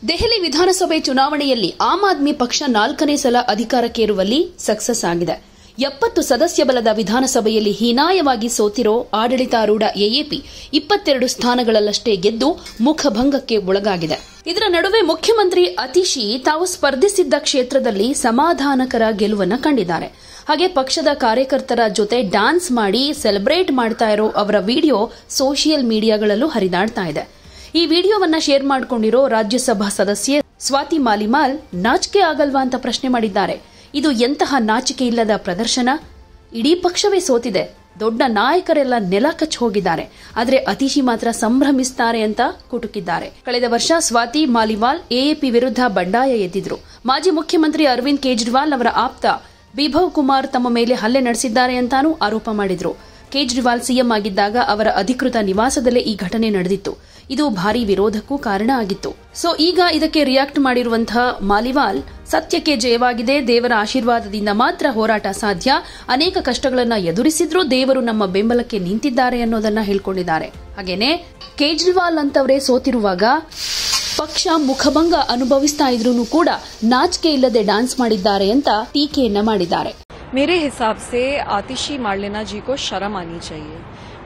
ದೆಹಲಿ ವಿಧಾನಸಭೆ ಚುನಾವಣೆಯಲ್ಲಿ ಆಮ್ ಆದ್ಮಿ ಪಕ್ಷ 4ನೇ ಸಲ ಅಧಿಕಾರಕ್ಕೇರುವಲ್ಲಿ ಸಕ್ಸಸ್ ಆಗಿದೆ. 70 ಸದಸ್ಯ ಬಲದ ವಿಧಾನಸಭೆಯಲ್ಲಿ ಹೀನಾಯವಾಗಿ ಸೋತಿರೋ ಆಡಳಿತಾರೂಢ ಎಎಪಿ 22 ಸ್ಥಾನಗಳಲ್ಲಷ್ಟೇ ಗೆದ್ದು ಮುಖಭಂಗಕ್ಕೆ ಒಳಗಾಗಿದೆ. ಇದರ ನಡುವೆ ಮುಖ್ಯಮಂತ್ರಿ ಅತಿಶಿ ತಾವು ಸ್ಪರ್ಧಿಸಿದ್ದ ಕ್ಷೇತ್ರದಲ್ಲಿ ಸಮಾಧಾನಕರ ಗೆಲುವನ್ನು ಕಂಡಿದ್ದಾರೆ. ಹಾಗೆ ಪಕ್ಷದ ಕಾರ್ಯಕರ್ತರ ಜೊತೆ ಡ್ಯಾನ್ಸ್ ಮಾಡಿ ಸೆಲೆಬ್ರೇಟ್ ಮಾಡ್ತಾ ಇರೋ ಅವರ ವಿಡಿಯೋ ಸೋಷಿಯಲ್ ಮೀಡಿಯಾಗಳಲ್ಲೂ ಹರಿದಾಡ್ತಾ ಇದೆ. ಈ ವಿಡಿಯೋವನ್ನ ಶೇರ್ ಮಾಡಿಕೊಂಡಿರೋ ರಾಜ್ಯಸಭಾ ಸದಸ್ಯೆ ಸ್ವಾತಿ ಮಾಲಿವಾಲ್ ನಾಚಿಕೆ ಆಗಲ್ವಾ ಅಂತ ಪ್ರಶ್ನೆ ಮಾಡಿದ್ದಾರೆ. ಇದು ಎಂತಹ ನಾಚಿಕೆ ಇಲ್ಲದ ಪ್ರದರ್ಶನ. ಇಡೀ ಪಕ್ಷವೇ ಸೋತಿದೆ, ದೊಡ್ಡ ನಾಯಕರೆಲ್ಲ ನೆಲ ಕಚ್ಚಿ ಹೋಗಿದ್ದಾರೆ, ಆದರೆ ಅತಿಶಿ ಮಾತ್ರ ಸಂಭ್ರಮಿಸುತ್ತಾರೆ ಅಂತ ಕುಟುಕಿದ್ದಾರೆ. ಕಳೆದ ವರ್ಷ ಸ್ವಾತಿ ಮಾಲಿವಾಲ್ ಎಎಪಿ ವಿರುದ್ಧ ಬಂಡಾಯ ಎದ್ದಿದ್ರು. ಮಾಜಿ ಮುಖ್ಯಮಂತ್ರಿ ಅರವಿಂದ್ ಕೇಜ್ರಿವಾಲ್ ಅವರ ಆಪ್ತ ಬಿಭವ್ ಕುಮಾರ್ ತಮ್ಮ ಮೇಲೆ ಹಲ್ಲೆ ನಡೆಸಿದ್ದಾರೆ ಅಂತಾನೂ ಆರೋಪ ಮಾಡಿದ್ರು. ಕೇಜ್ರಿವಾಲ್ ಸಿಎಂ ಆಗಿದ್ದಾಗ ಅವರ ಅಧಿಕೃತ ನಿವಾಸದಲ್ಲೇ ಈ ಘಟನೆ ನಡೆದಿತ್ತು. ಇದು ಭಾರೀ ವಿರೋಧಕ್ಕೂ ಕಾರಣ ಆಗಿತ್ತು. ಸೊ ಈಗ ಇದಕ್ಕೆ ರಿಯಾಕ್ಟ್ ಮಾಡಿರುವಂತಹ ಮಾಲಿವಾಲ್, ಸತ್ಯಕ್ಕೆ ಜಯವಾಗಿದೆ, ದೇವರ ಆಶೀರ್ವಾದದಿಂದ ಮಾತ್ರ ಹೋರಾಟ ಸಾಧ್ಯ, ಅನೇಕ ಕಷ್ಟಗಳನ್ನ ಎದುರಿಸಿದ್ರೂ ದೇವರು ನಮ್ಮ ಬೆಂಬಲಕ್ಕೆ ನಿಂತಿದ್ದಾರೆ ಅನ್ನೋದನ್ನ ಹೇಳ್ಕೊಂಡಿದ್ದಾರೆ. ಹಾಗೇನೆ ಕೇಜ್ರಿವಾಲ್ ಅಂತವರೇ ಸೋತಿರುವಾಗ ಪಕ್ಷ ಮುಖಭಂಗ ಅನುಭವಿಸ್ತಾ ಇದ್ರೂ ಕೂಡ ನಾಚಿಕೆ ಇಲ್ಲದೆ ಡ್ಯಾನ್ಸ್ ಮಾಡಿದ್ದಾರೆ ಅಂತ ಟೀಕೆಯನ್ನ ಮಾಡಿದ್ದಾರೆ. मेरे हिसाब से आतिशी मार्लेना जी को शर्म आनी चाहिए.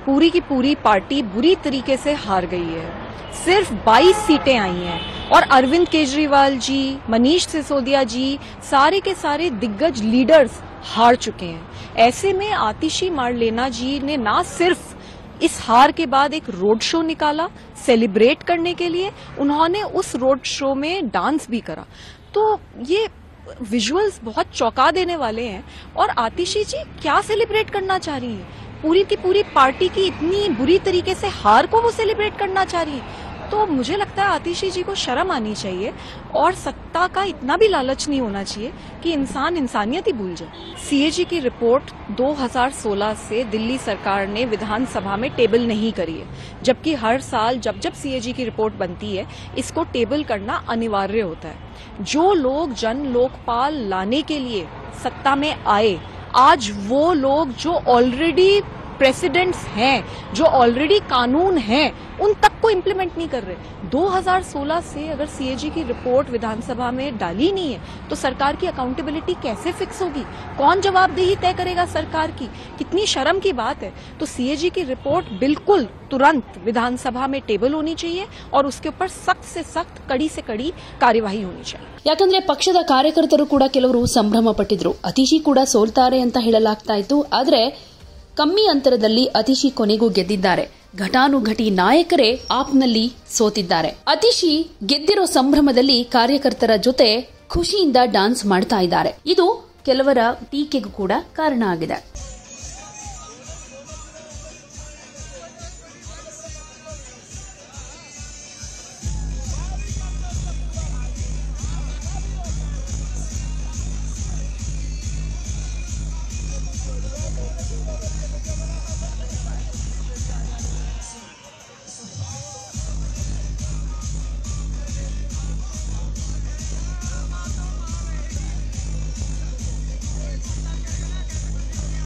पूरी की पूरी पार्टी बुरी तरीके से हार गई है. सिर्फ 22 सीटें आई हैं और अरविंद केजरीवाल जी, मनीष सिसोदिया जी, सारे के सारे दिग्गज लीडर्स हार चुके हैं. ऐसे में आतिशी मार्लेना जी ने ना सिर्फ इस हार के बाद एक रोड शो निकाला सेलिब्रेट करने के लिए, उन्होंने उस रोड शो में डांस भी करा. तो ये विजुअल्स बहुत चौंका देने वाले हैं. और आतिशी जी क्या सेलिब्रेट करना चाह रही हैं? पूरी की पूरी पार्टी की इतनी बुरी तरीके से हार को वो सेलिब्रेट करना चाह रही हैं. तो मुझे लगता है आतिशी जी को शर्म आनी चाहिए और सत्ता का इतना भी लालच नहीं होना चाहिए कि इंसान इंसानियत ही भूल जाए. सीएजी की रिपोर्ट 2016 से दिल्ली सरकार ने विधानसभा में टेबल नहीं करी है, जबकि हर साल जब जब सीएजी की रिपोर्ट बनती है इसको टेबल करना अनिवार्य होता है. जो लोग जन लोकपाल लाने के लिए सत्ता में आए, आज वो लोग जो ऑलरेडी प्रेसिडेंट्स हैं, जो ऑलरेडी कानून हैं, उन तक को इम्प्लीमेंट नहीं कर रहे. 2016 से अगर सीएजी की रिपोर्ट विधानसभा में डाली नहीं है तो सरकार की अकाउंटेबिलिटी कैसे फिक्स होगी? कौन जवाबदेही तय करेगा सरकार की? कितनी शर्म की बात है. तो सीएजी की रिपोर्ट बिल्कुल तुरंत विधानसभा में टेबल होनी चाहिए और उसके ऊपर सख्त से सख्त, कड़ी से कड़ी कार्यवाही होनी चाहिए. ಯಾಕಂದ್ರೆ ಪಕ್ಷದ ಕಾರ್ಯಕರ್ತರು ಕೂಡ ಕೆಲವರು ಸಂಭ್ರಮ ಪಟ್ಟಿದ್ರು. ಅತಿಶಿ ಕೂಡ ಸೋಲ್ತಾರೆ ಅಂತ ಹೇಳಲಾಗ್ತಾ ಇತ್ತು. ಆದ್ರೆ ಕಮ್ಮಿ ಅಂತರದಲ್ಲಿ ಅತಿಶಿ ಕೊನೆಗೂ ಗೆದ್ದಿದ್ದಾರೆ. ಘಟಾನುಘಟಿ ನಾಯಕರೇ ಆಪ್ನಲ್ಲಿ ಸೋತಿದ್ದಾರೆ. ಅತಿಶಿ ಗೆದ್ದಿರೋ ಸಂಭ್ರಮದಲ್ಲಿ ಕಾರ್ಯಕರ್ತರ ಜೊತೆ ಖುಷಿಯಿಂದ ಡ್ಯಾನ್ಸ್ ಮಾಡ್ತಾ ಇದ್ದಾರೆ. ಇದು ಕೆಲವರ ಟೀಕೆಗೂ ಕೂಡ ಕಾರಣ ಆಗಿದೆ.